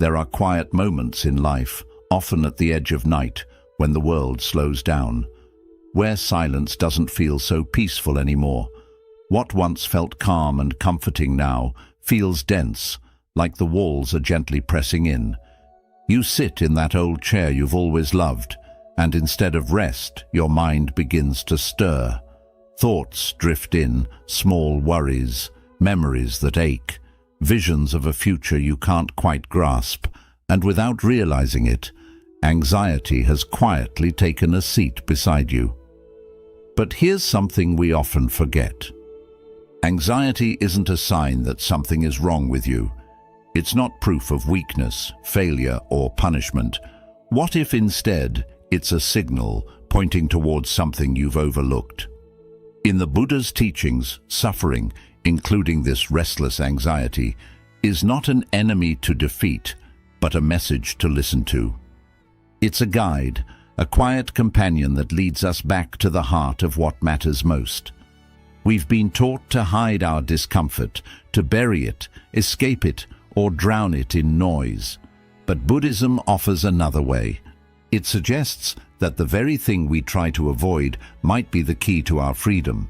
There are quiet moments in life, often at the edge of night, when the world slows down, where silence doesn't feel so peaceful anymore. What once felt calm and comforting now feels dense, like the walls are gently pressing in. You sit in that old chair you've always loved, and instead of rest, your mind begins to stir. Thoughts drift in, small worries, memories that ache, visions of a future you can't quite grasp, and without realizing it, anxiety has quietly taken a seat beside you. But here's something we often forget. Anxiety isn't a sign that something is wrong with you. It's not proof of weakness, failure, or punishment. What if instead it's a signal pointing towards something you've overlooked? In the Buddha's teachings, suffering, including this restless anxiety, is not an enemy to defeat, but a message to listen to. It's a guide, a quiet companion that leads us back to the heart of what matters most. We've been taught to hide our discomfort, to bury it, escape it, or drown it in noise. But Buddhism offers another way. It suggests that the very thing we try to avoid might be the key to our freedom.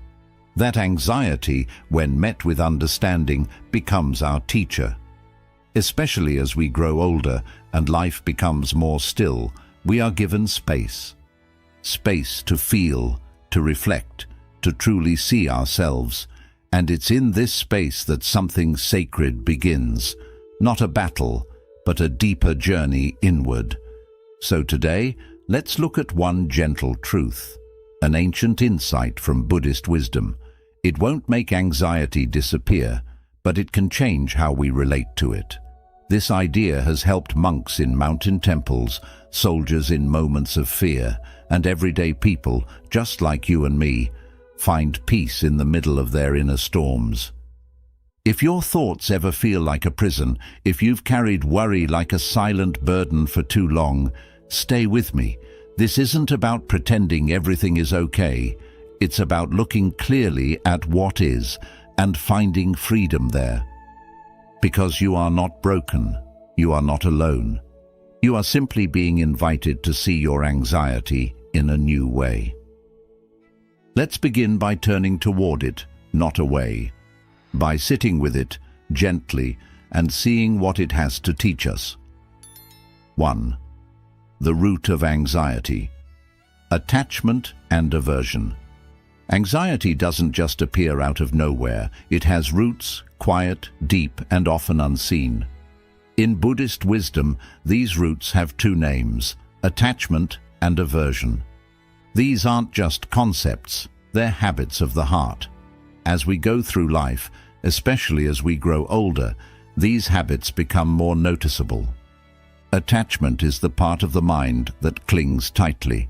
That anxiety, when met with understanding, becomes our teacher. Especially as we grow older and life becomes more still, we are given space. Space to feel, to reflect, to truly see ourselves. And it's in this space that something sacred begins. Not a battle, but a deeper journey inward. So today, let's look at one gentle truth, an ancient insight from Buddhist wisdom. It won't make anxiety disappear, but it can change how we relate to it. This idea has helped monks in mountain temples, soldiers in moments of fear, and everyday people, just like you and me, find peace in the middle of their inner storms. If your thoughts ever feel like a prison, if you've carried worry like a silent burden for too long, stay with me. This isn't about pretending everything is okay. It's about looking clearly at what is and finding freedom there. Because you are not broken, you are not alone. You are simply being invited to see your anxiety in a new way. Let's begin by turning toward it, not away. By sitting with it gently and seeing what it has to teach us. 1. The root of anxiety. Attachment and aversion. Anxiety doesn't just appear out of nowhere. It has roots, quiet, deep, and often unseen. In Buddhist wisdom, these roots have two names: attachment and aversion. These aren't just concepts, they're habits of the heart. As we go through life, especially as we grow older, these habits become more noticeable. Attachment is the part of the mind that clings tightly.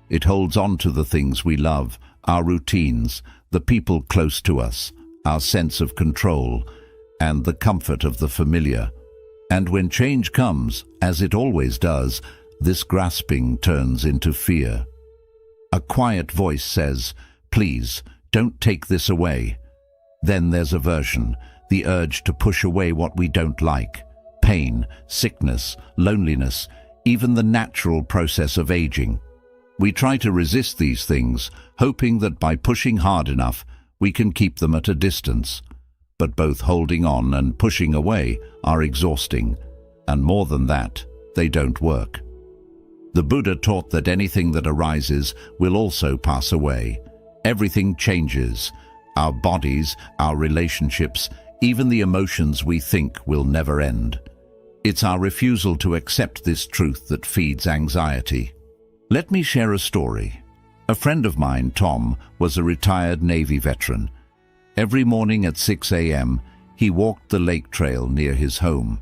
It holds on to the things we love, our routines, the people close to us, our sense of control, and the comfort of the familiar. And when change comes, as it always does, this grasping turns into fear. A quiet voice says, "Please, don't take this away." Then there's aversion, the urge to push away what we don't like. Pain, sickness, loneliness, even the natural process of aging. We try to resist these things, hoping that by pushing hard enough, we can keep them at a distance. But both holding on and pushing away are exhausting, and more than that, they don't work. The Buddha taught that anything that arises will also pass away. Everything changes. Our bodies, our relationships, even the emotions we think will never end. It's our refusal to accept this truth that feeds anxiety. Let me share a story. A friend of mine, Tom, was a retired Navy veteran. Every morning at 6 a.m., he walked the lake trail near his home.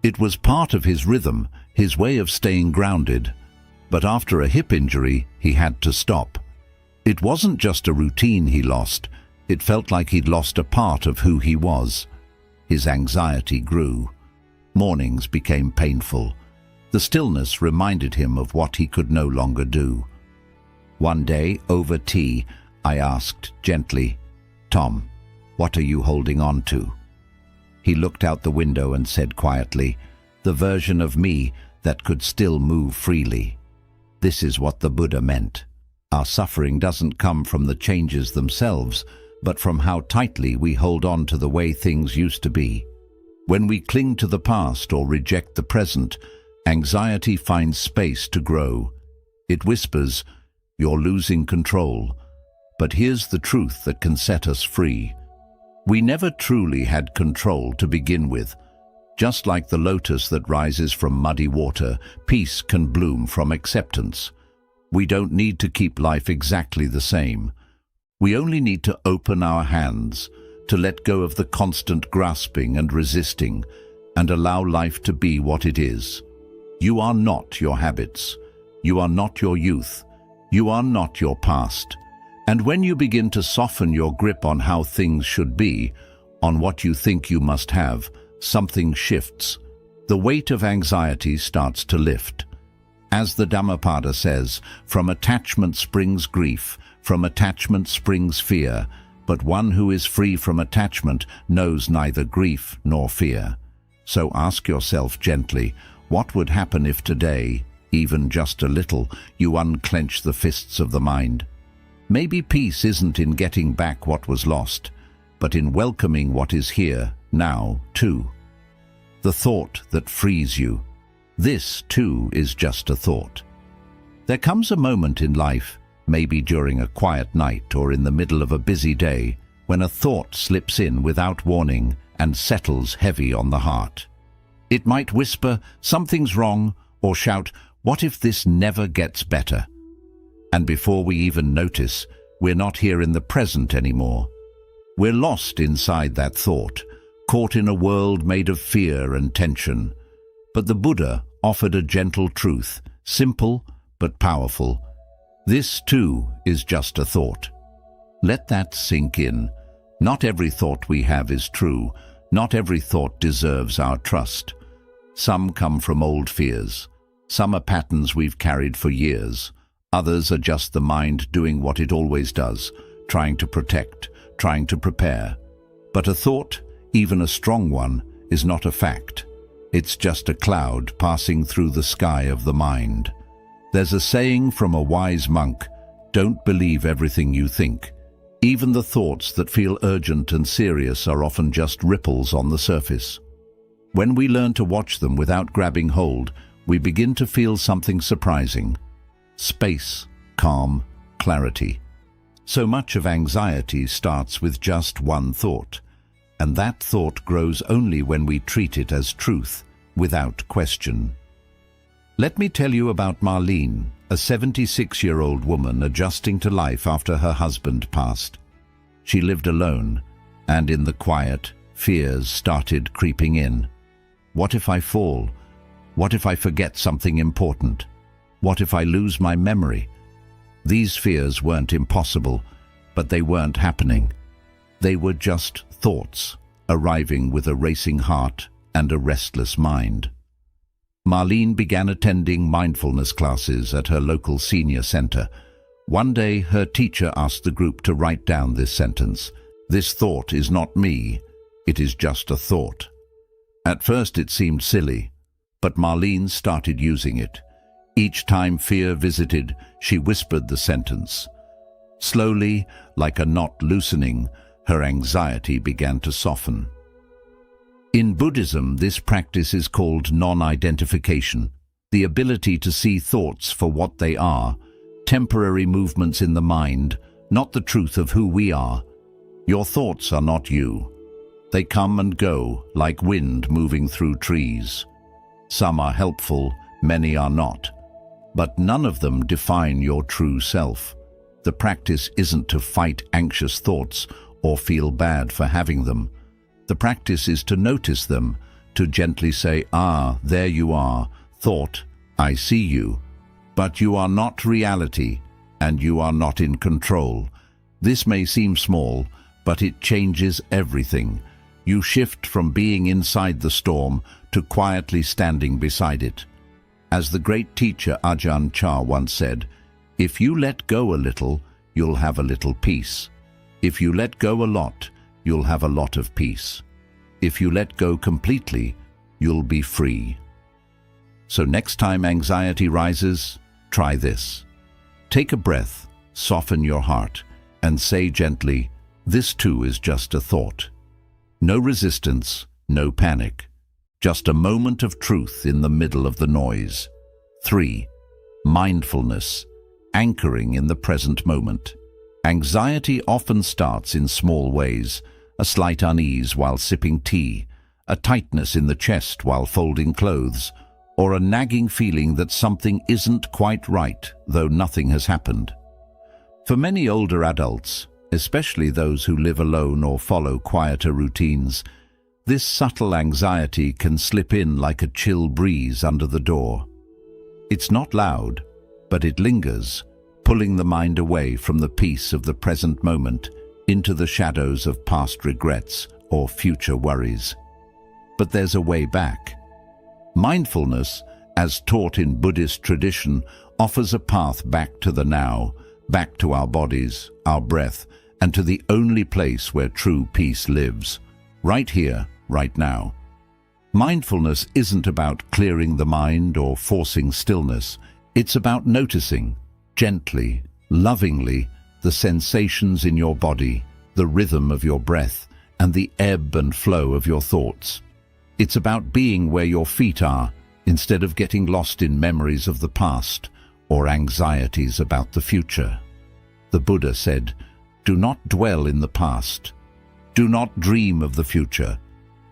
It was part of his rhythm, his way of staying grounded. But after a hip injury, he had to stop. It wasn't just a routine he lost. It felt like he'd lost a part of who he was. His anxiety grew. Mornings became painful. The stillness reminded him of what he could no longer do. One day, over tea, I asked gently, "Tom, what are you holding on to?" He looked out the window and said quietly, the version of me that could still move freely. This is what the Buddha meant. Our suffering doesn't come from the changes themselves, but from how tightly we hold on to the way things used to be. When we cling to the past or reject the present, anxiety finds space to grow. It whispers, "You're losing control." But here's the truth that can set us free. We never truly had control to begin with. Just like the lotus that rises from muddy water, peace can bloom from acceptance. We don't need to keep life exactly the same. We only need to open our hands, to let go of the constant grasping and resisting, and allow life to be what it is. You are not your habits. You are not your youth. You are not your past. And when you begin to soften your grip on how things should be, on what you think you must have, something shifts. The weight of anxiety starts to lift. As the Dhammapada says, from attachment springs grief, from attachment springs fear, but one who is free from attachment knows neither grief nor fear. So ask yourself gently, what would happen if today, even just a little, you unclench the fists of the mind? Maybe peace isn't in getting back what was lost, but in welcoming what is here, now, too. The thought that frees you. This, too, is just a thought. There comes a moment in life, maybe during a quiet night or in the middle of a busy day, when a thought slips in without warning and settles heavy on the heart. It might whisper, "Something's wrong," or shout, "What if this never gets better?" And before we even notice, we're not here in the present anymore. We're lost inside that thought, caught in a world made of fear and tension. But the Buddha offered a gentle truth, simple but powerful. This, too, is just a thought. Let that sink in. Not every thought we have is true. Not every thought deserves our trust. Some come from old fears. Some are patterns we've carried for years. Others are just the mind doing what it always does, trying to protect, trying to prepare. But a thought, even a strong one, is not a fact. It's just a cloud passing through the sky of the mind. There's a saying from a wise monk, "Don't believe everything you think." Even the thoughts that feel urgent and serious are often just ripples on the surface. When we learn to watch them without grabbing hold, we begin to feel something surprising. Space, calm, clarity. So much of anxiety starts with just one thought, and that thought grows only when we treat it as truth, without question. Let me tell you about Marlene, a 76-year-old woman adjusting to life after her husband passed. She lived alone, and in the quiet, fears started creeping in. What if I fall? What if I forget something important? What if I lose my memory? These fears weren't impossible, but they weren't happening. They were just thoughts, arriving with a racing heart and a restless mind. Marlene began attending mindfulness classes at her local senior center. One day, her teacher asked the group to write down this sentence: "This thought is not me, it is just a thought." At first it seemed silly, but Marlene started using it. Each time fear visited, she whispered the sentence. Slowly, like a knot loosening, her anxiety began to soften. In Buddhism, this practice is called non-identification, the ability to see thoughts for what they are, temporary movements in the mind, not the truth of who we are. Your thoughts are not you. They come and go, like wind moving through trees. Some are helpful, many are not. But none of them define your true self. The practice isn't to fight anxious thoughts or feel bad for having them. The practice is to notice them, to gently say, "Ah, there you are, thought, I see you. But you are not reality, and you are not in control." This may seem small, but it changes everything. You shift from being inside the storm to quietly standing beside it. As the great teacher Ajahn Chah once said, "If you let go a little, you'll have a little peace. If you let go a lot, you'll have a lot of peace. If you let go completely, you'll be free." So next time anxiety rises, try this. Take a breath, soften your heart, and say gently, "This too is just a thought." No resistance, no panic. Just a moment of truth in the middle of the noise. 3. Mindfulness, anchoring in the present moment. Anxiety often starts in small ways: a slight unease while sipping tea, a tightness in the chest while folding clothes, or a nagging feeling that something isn't quite right, though nothing has happened. For many older adults, especially those who live alone or follow quieter routines, this subtle anxiety can slip in like a chill breeze under the door. It's not loud, but it lingers, pulling the mind away from the peace of the present moment into the shadows of past regrets or future worries. But there's a way back. Mindfulness, as taught in Buddhist tradition, offers a path back to the now, back to our bodies, our breath, and to the only place where true peace lives, right here, right now. Mindfulness isn't about clearing the mind or forcing stillness. It's about noticing, gently, lovingly, the sensations in your body, the rhythm of your breath, and the ebb and flow of your thoughts. It's about being where your feet are, instead of getting lost in memories of the past or anxieties about the future. The Buddha said, "Do not dwell in the past. Do not dream of the future.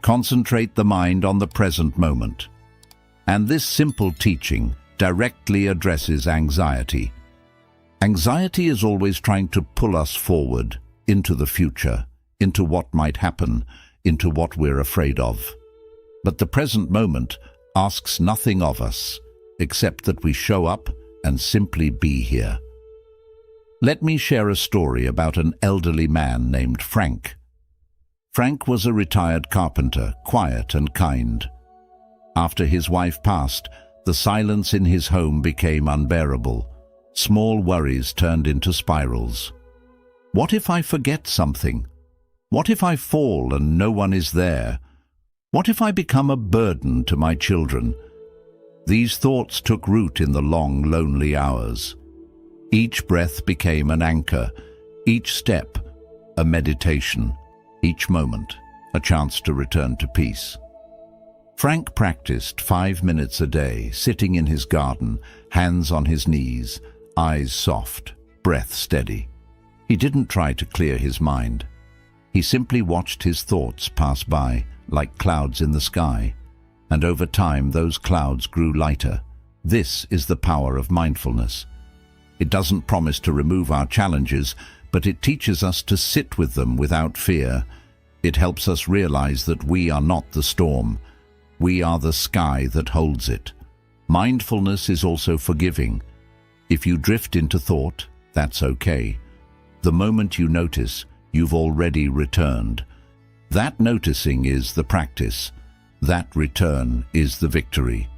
Concentrate the mind on the present moment." And this simple teaching directly addresses anxiety. Anxiety is always trying to pull us forward, into the future, into what might happen, into what we're afraid of. But the present moment asks nothing of us, except that we show up and simply be here. Let me share a story about an elderly man named Frank. Frank was a retired carpenter, quiet and kind. After his wife passed, the silence in his home became unbearable. Small worries turned into spirals. What if I forget something? What if I fall and no one is there? What if I become a burden to my children? These thoughts took root in the long, lonely hours. Each breath became an anchor, each step a meditation, each moment a chance to return to peace. Frank practiced 5 minutes a day, sitting in his garden, hands on his knees, eyes soft, breath steady. He didn't try to clear his mind. He simply watched his thoughts pass by like clouds in the sky, and over time those clouds grew lighter. This is the power of mindfulness. It doesn't promise to remove our challenges, but it teaches us to sit with them without fear. It helps us realize that we are not the storm. We are the sky that holds it. Mindfulness is also forgiving. If you drift into thought, that's okay. The moment you notice, you've already returned. That noticing is the practice. That return is the victory.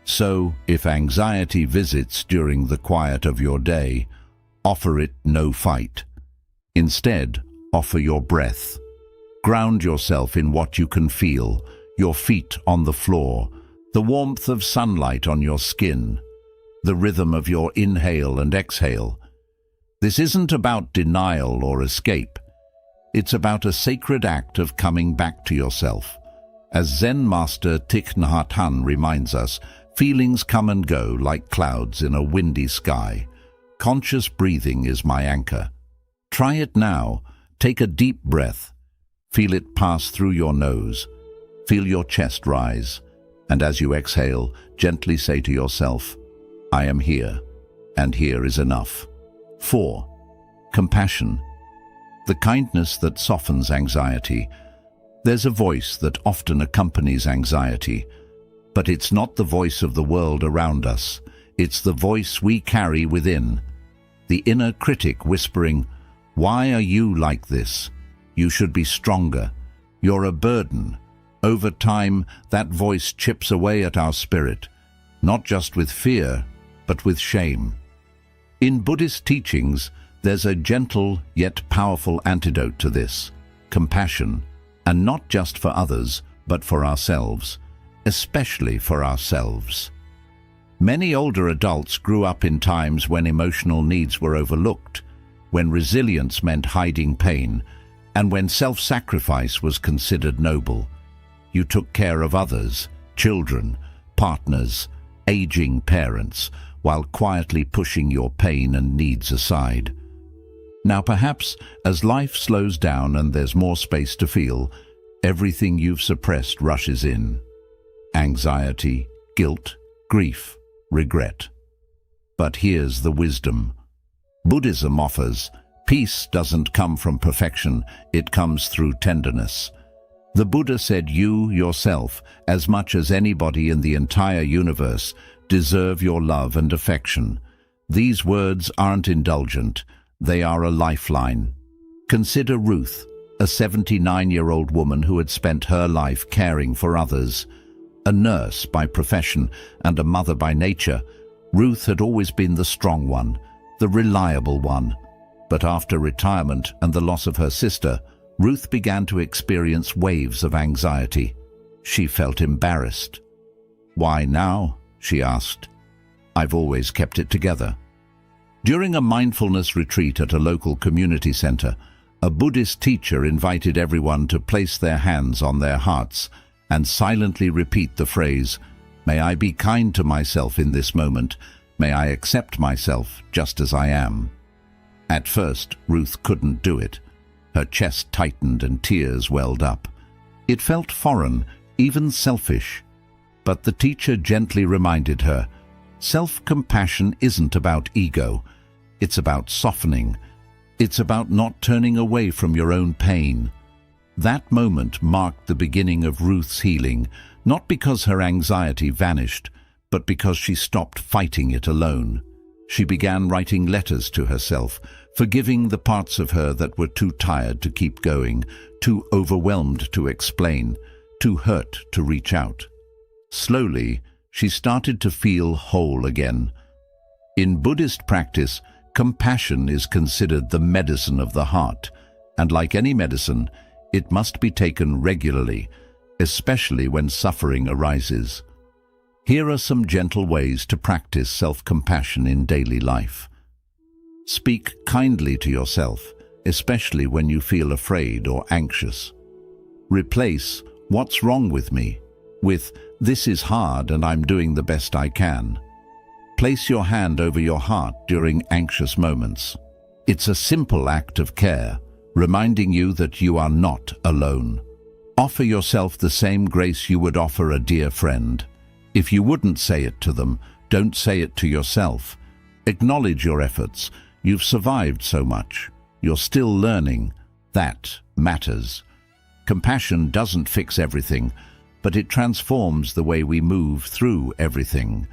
So, if anxiety visits during the quiet of your day, offer it no fight. Instead, offer your breath. Ground yourself in what you can feel, your feet on the floor, the warmth of sunlight on your skin, the rhythm of your inhale and exhale. This isn't about denial or escape. It's about a sacred act of coming back to yourself. As Zen master Thich Nhat Hanh reminds us, feelings come and go like clouds in a windy sky. Conscious breathing is my anchor. Try it now. Take a deep breath. Feel it pass through your nose. Feel your chest rise. And as you exhale, gently say to yourself, "I am here, and here is enough." 4. Compassion. The kindness that softens anxiety. There's a voice that often accompanies anxiety, but it's not the voice of the world around us. It's the voice we carry within. The inner critic whispering, "Why are you like this? You should be stronger. You're a burden." Over time, that voice chips away at our spirit, not just with fear, but with shame. In Buddhist teachings, there's a gentle yet powerful antidote to this: compassion, and not just for others, but for ourselves, especially for ourselves. Many older adults grew up in times when emotional needs were overlooked, when resilience meant hiding pain, and when self-sacrifice was considered noble. You took care of others, children, partners, aging parents, while quietly pushing your pain and needs aside. Now perhaps, as life slows down and there's more space to feel, everything you've suppressed rushes in. Anxiety, guilt, grief, regret. But here's the wisdom. Buddhism offers, peace doesn't come from perfection, it comes through tenderness. The Buddha said you, yourself, as much as anybody in the entire universe, deserve your love and affection. These words aren't indulgent, they are a lifeline. Consider Ruth, a 79-year-old woman who had spent her life caring for others. A nurse by profession and a mother by nature, Ruth had always been the strong one, the reliable one. But after retirement and the loss of her sister, Ruth began to experience waves of anxiety. She felt embarrassed. "Why now?" she asked. "I've always kept it together." During a mindfulness retreat at a local community center, a Buddhist teacher invited everyone to place their hands on their hearts and silently repeat the phrase, "May I be kind to myself in this moment. May I accept myself just as I am." At first, Ruth couldn't do it. Her chest tightened and tears welled up. It felt foreign, even selfish. But the teacher gently reminded her, self-compassion isn't about ego. It's about softening. It's about not turning away from your own pain. That moment marked the beginning of Ruth's healing, not because her anxiety vanished, but because she stopped fighting it alone. She began writing letters to herself, forgiving the parts of her that were too tired to keep going, too overwhelmed to explain, too hurt to reach out. Slowly, she started to feel whole again. In Buddhist practice, compassion is considered the medicine of the heart, and like any medicine, it must be taken regularly, especially when suffering arises. Here are some gentle ways to practice self-compassion in daily life. Speak kindly to yourself, especially when you feel afraid or anxious. Replace "what's wrong with me" with "this is hard and I'm doing the best I can." Place your hand over your heart during anxious moments. It's a simple act of care, reminding you that you are not alone. Offer yourself the same grace you would offer a dear friend. If you wouldn't say it to them, don't say it to yourself. Acknowledge your efforts. You've survived so much. You're still learning. That matters. Compassion doesn't fix everything, but it transforms the way we move through everything.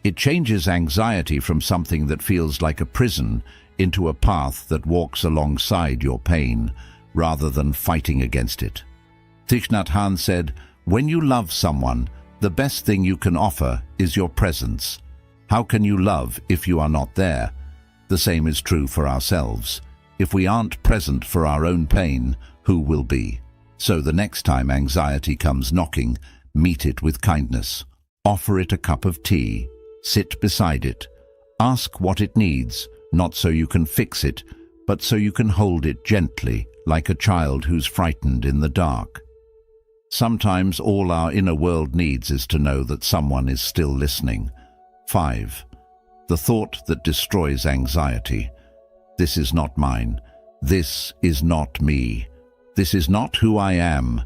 It changes anxiety from something that feels like a prison into a path that walks alongside your pain, rather than fighting against it. Thich Nhat Hanh said, "When you love someone, the best thing you can offer is your presence. How can you love if you are not there?" The same is true for ourselves. If we aren't present for our own pain, who will be? So the next time anxiety comes knocking, meet it with kindness. Offer it a cup of tea. Sit beside it. Ask what it needs, not so you can fix it, but so you can hold it gently, like a child who's frightened in the dark. Sometimes all our inner world needs is to know that someone is still listening. 5. The thought that destroys anxiety. This is not mine. This is not me. This is not who I am.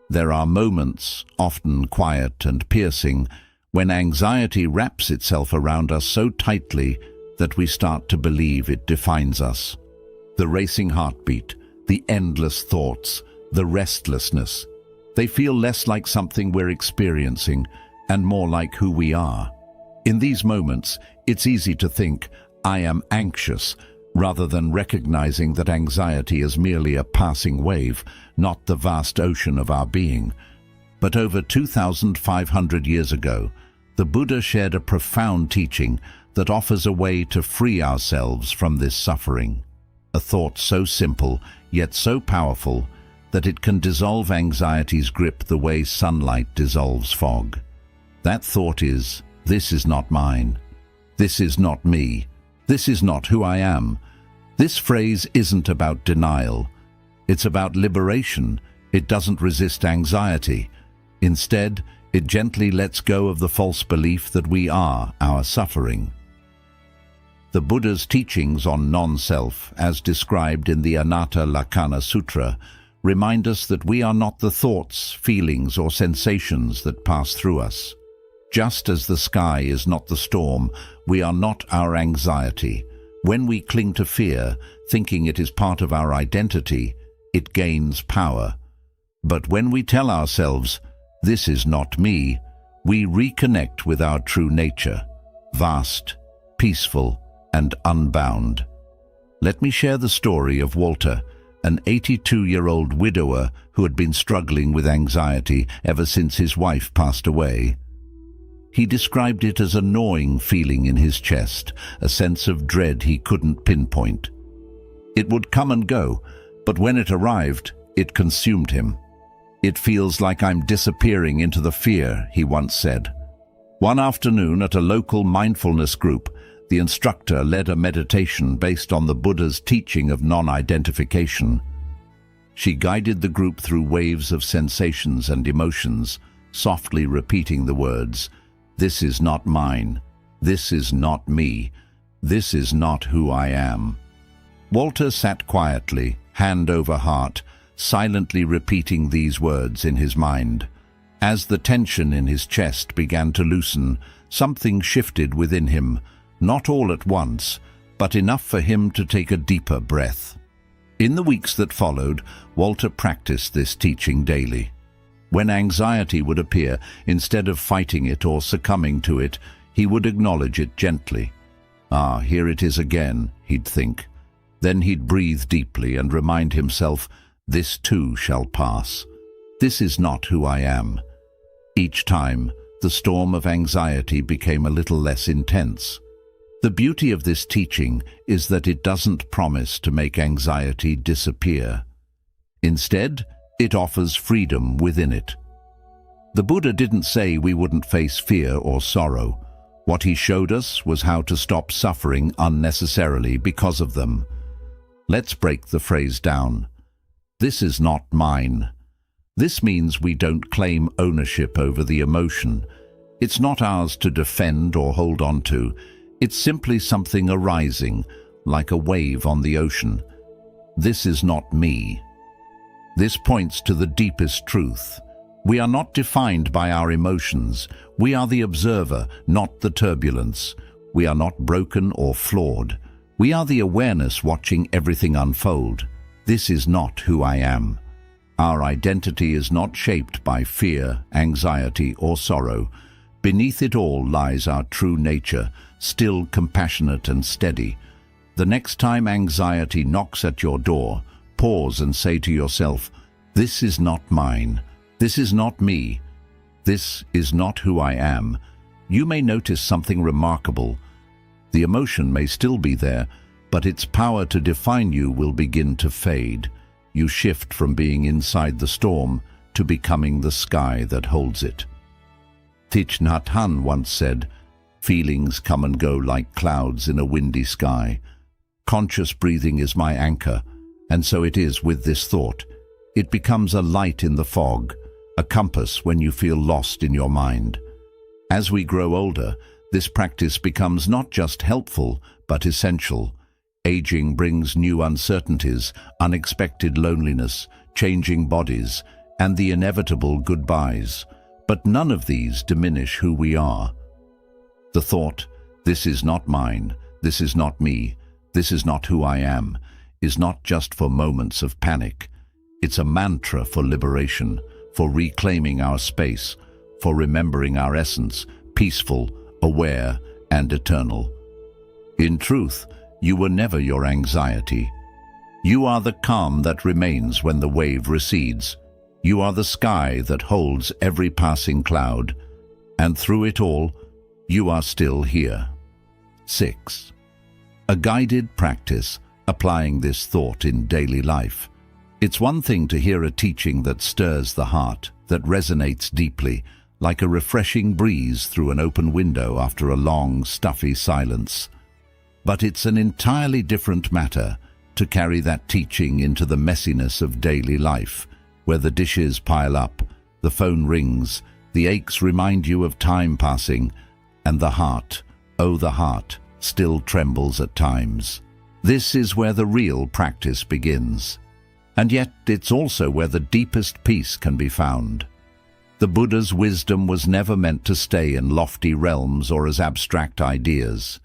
There are moments, often quiet and piercing, when anxiety wraps itself around us so tightly that we start to believe it defines us. The racing heartbeat, the endless thoughts, the restlessness, they feel less like something we're experiencing and more like who we are. In these moments, it's easy to think, "I am anxious," rather than recognizing that anxiety is merely a passing wave, not the vast ocean of our being. But over 2,500 years ago, the Buddha shared a profound teaching that offers a way to free ourselves from this suffering. A thought so simple, yet so powerful, that it can dissolve anxiety's grip the way sunlight dissolves fog. That thought is, This is not mine. This is not me. This is not who I am. This phrase isn't about denial. It's about liberation. It doesn't resist anxiety. Instead, it gently lets go of the false belief that we are our suffering. The Buddha's teachings on non-self, as described in the Anatta Lakkhana Sutra, remind us that we are not the thoughts, feelings, or sensations that pass through us. Just as the sky is not the storm, we are not our anxiety. When we cling to fear, thinking it is part of our identity, it gains power. But when we tell ourselves, "This is not me," we reconnect with our true nature, vast, peaceful, and unbound. Let me share the story of Walter, an 82-year-old widower who had been struggling with anxiety ever since his wife passed away. He described it as a gnawing feeling in his chest, a sense of dread he couldn't pinpoint. It would come and go, but when it arrived, it consumed him. "It feels like I'm disappearing into the fear," he once said. One afternoon at a local mindfulness group, the instructor led a meditation based on the Buddha's teaching of non-identification. She guided the group through waves of sensations and emotions, softly repeating the words, "This is not mine. This is not me. This is not who I am." Walter sat quietly, hand over heart, silently repeating these words in his mind. As the tension in his chest began to loosen, something shifted within him, not all at once, but enough for him to take a deeper breath. In the weeks that followed, Walter practiced this teaching daily. When anxiety would appear, instead of fighting it or succumbing to it, he would acknowledge it gently. "Ah, here it is again," he'd think. Then he'd breathe deeply and remind himself, "This too shall pass. This is not who I am." Each time, the storm of anxiety became a little less intense. The beauty of this teaching is that it doesn't promise to make anxiety disappear. Instead, it offers freedom within it. The Buddha didn't say we wouldn't face fear or sorrow. What he showed us was how to stop suffering unnecessarily because of them. Let's break the phrase down. This is not mine. This means we don't claim ownership over the emotion. It's not ours to defend or hold on to. It's simply something arising, like a wave on the ocean. This is not me. This points to the deepest truth. We are not defined by our emotions. We are the observer, not the turbulence. We are not broken or flawed. We are the awareness watching everything unfold. This is not who I am. Our identity is not shaped by fear, anxiety, or sorrow. Beneath it all lies our true nature, still compassionate and steady. The next time anxiety knocks at your door, pause and say to yourself, "This is not mine. This is not me. This is not who I am." You may notice something remarkable. The emotion may still be there, but its power to define you will begin to fade. You shift from being inside the storm to becoming the sky that holds it. Thich Nhat Hanh once said, "Feelings come and go like clouds in a windy sky. Conscious breathing is my anchor," and so it is with this thought. It becomes a light in the fog, a compass when you feel lost in your mind. As we grow older, this practice becomes not just helpful, but essential. Aging brings new uncertainties, unexpected loneliness, changing bodies, and the inevitable goodbyes. But none of these diminish who we are. The thought, "This is not mine, this is not me, this is not who I am," is not just for moments of panic. It's a mantra for liberation, for reclaiming our space, for remembering our essence, peaceful, aware, and eternal. In truth, you were never your anxiety. You are the calm that remains when the wave recedes. You are the sky that holds every passing cloud, and through it all, you are still here. 6. A guided practice, applying this thought in daily life. It's one thing to hear a teaching that stirs the heart, that resonates deeply, like a refreshing breeze through an open window after a long, stuffy silence. But it's an entirely different matter to carry that teaching into the messiness of daily life, where the dishes pile up, the phone rings, the aches remind you of time passing, and the heart, oh the heart, still trembles at times. This is where the real practice begins. And yet it's also where the deepest peace can be found. The Buddha's wisdom was never meant to stay in lofty realms or as abstract ideas.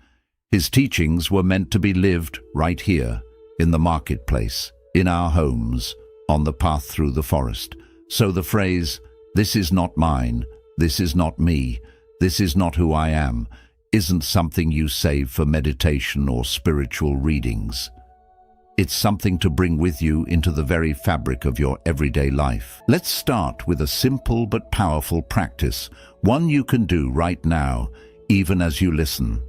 His teachings were meant to be lived right here, in the marketplace, in our homes, on the path through the forest. So the phrase, "This is not mine, this is not me, this is not who I am," isn't something you save for meditation or spiritual readings. It's something to bring with you into the very fabric of your everyday life. Let's start with a simple but powerful practice, one you can do right now, even as you listen.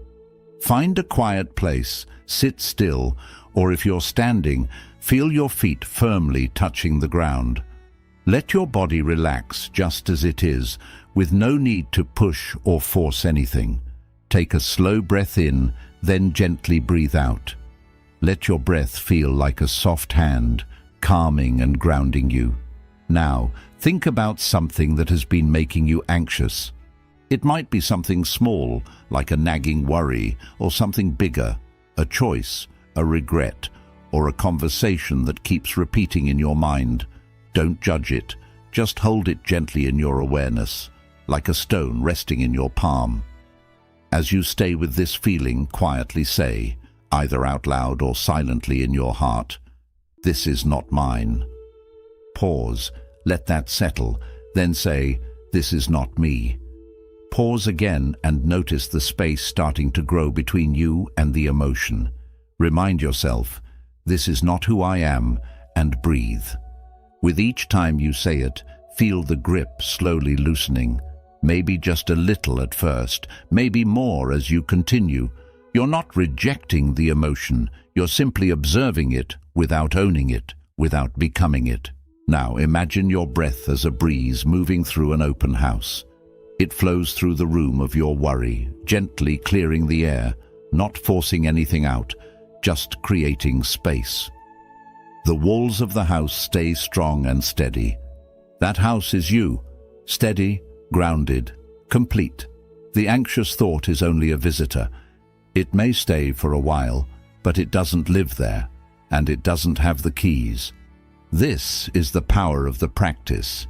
Find a quiet place, sit still, or if you're standing, feel your feet firmly touching the ground. Let your body relax just as it is, with no need to push or force anything. Take a slow breath in, then gently breathe out. Let your breath feel like a soft hand, calming and grounding you. Now, think about something that has been making you anxious. It might be something small, like a nagging worry, or something bigger, a choice, a regret, or a conversation that keeps repeating in your mind. Don't judge it, just hold it gently in your awareness, like a stone resting in your palm. As you stay with this feeling, quietly say, either out loud or silently in your heart, "This is not mine." Pause, let that settle, then say, "This is not me." Pause again and notice the space starting to grow between you and the emotion. Remind yourself, "This is not who I am," and breathe. With each time you say it, feel the grip slowly loosening. Maybe just a little at first, maybe more as you continue. You're not rejecting the emotion, you're simply observing it without owning it, without becoming it. Now imagine your breath as a breeze moving through an open house. It flows through the room of your worry, gently clearing the air, not forcing anything out, just creating space. The walls of the house stay strong and steady. That house is you, steady, grounded, complete. The anxious thought is only a visitor. It may stay for a while, but it doesn't live there, and it doesn't have the keys. This is the power of the practice.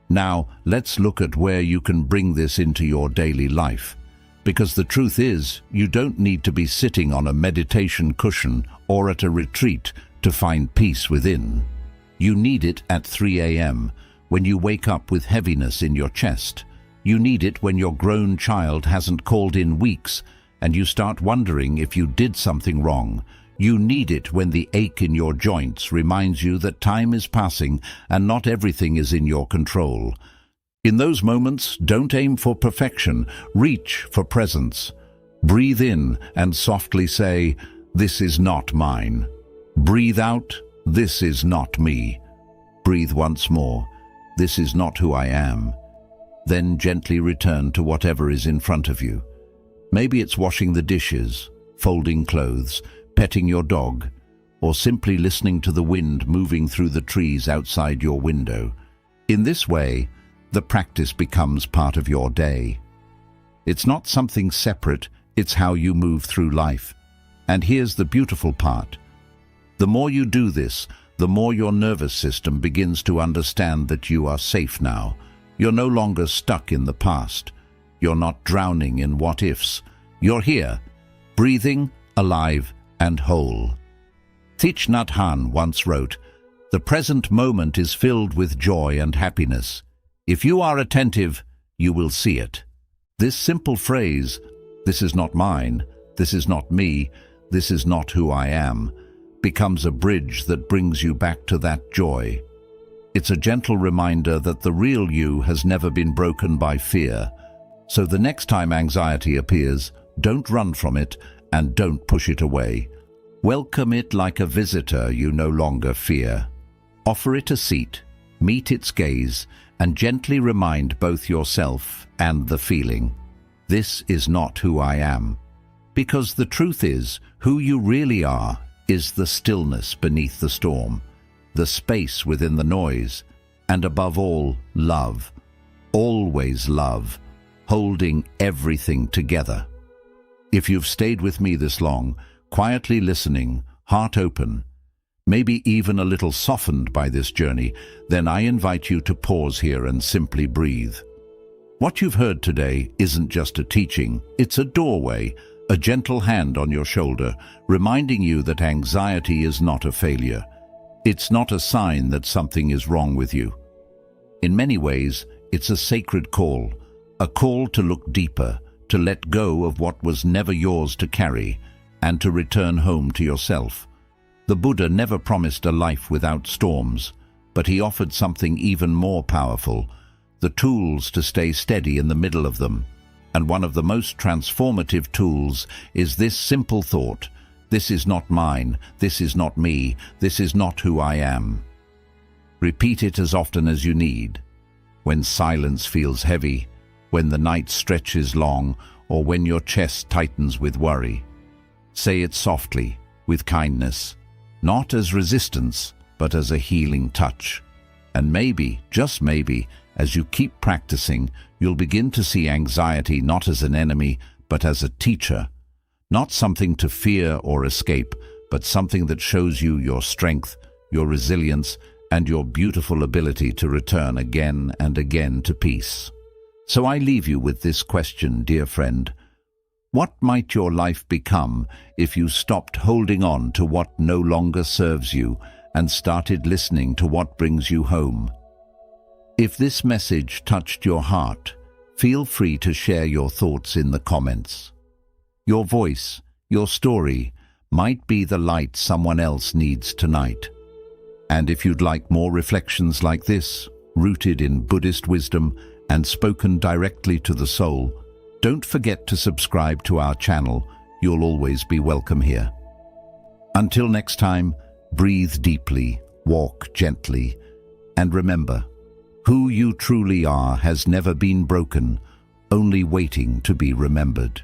Now, let's look at where you can bring this into your daily life. Because the truth is, you don't need to be sitting on a meditation cushion or at a retreat to find peace within. You need it at 3 a.m., when you wake up with heaviness in your chest. You need it when your grown child hasn't called in weeks, and you start wondering if you did something wrong. You need it when the ache in your joints reminds you that time is passing and not everything is in your control. In those moments, don't aim for perfection, reach for presence. Breathe in and softly say, "This is not mine." Breathe out, "This is not me." Breathe once more, "This is not who I am." Then gently return to whatever is in front of you. Maybe it's washing the dishes, folding clothes, petting your dog, or simply listening to the wind moving through the trees outside your window. In this way, the practice becomes part of your day. It's not something separate, it's how you move through life. And here's the beautiful part. The more you do this, the more your nervous system begins to understand that you are safe now. You're no longer stuck in the past. You're not drowning in what-ifs. You're here, breathing, alive, and whole. Thich Nhat Hanh once wrote, "The present moment is filled with joy and happiness. If you are attentive, you will see it." This simple phrase, "This is not mine, this is not me, this is not who I am," becomes a bridge that brings you back to that joy. It's a gentle reminder that the real you has never been broken by fear. So the next time anxiety appears, don't run from it and don't push it away. Welcome it like a visitor you no longer fear. Offer it a seat, meet its gaze, and gently remind both yourself and the feeling, this is not who I am. Because the truth is, who you really are is the stillness beneath the storm, the space within the noise, and above all, love. Always love, holding everything together. If you've stayed with me this long, quietly listening, heart open, maybe even a little softened by this journey, then I invite you to pause here and simply breathe. What you've heard today isn't just a teaching, it's a doorway, a gentle hand on your shoulder, reminding you that anxiety is not a failure. It's not a sign that something is wrong with you. In many ways, it's a sacred call, a call to look deeper, to let go of what was never yours to carry, and to return home to yourself. The Buddha never promised a life without storms, but he offered something even more powerful, the tools to stay steady in the middle of them. And one of the most transformative tools is this simple thought: this is not mine, this is not me, this is not who I am. Repeat it as often as you need. When silence feels heavy, when the night stretches long, or when your chest tightens with worry. Say it softly, with kindness, not as resistance, but as a healing touch. And maybe, just maybe, as you keep practicing, you'll begin to see anxiety not as an enemy, but as a teacher. Not something to fear or escape, but something that shows you your strength, your resilience, and your beautiful ability to return again and again to peace. So I leave you with this question, dear friend. What might your life become if you stopped holding on to what no longer serves you and started listening to what brings you home? If this message touched your heart, feel free to share your thoughts in the comments. Your voice, your story, might be the light someone else needs tonight. And if you'd like more reflections like this, rooted in Buddhist wisdom and spoken directly to the soul, don't forget to subscribe to our channel. You'll always be welcome here. Until next time, breathe deeply, walk gently, and remember, who you truly are has never been broken, only waiting to be remembered.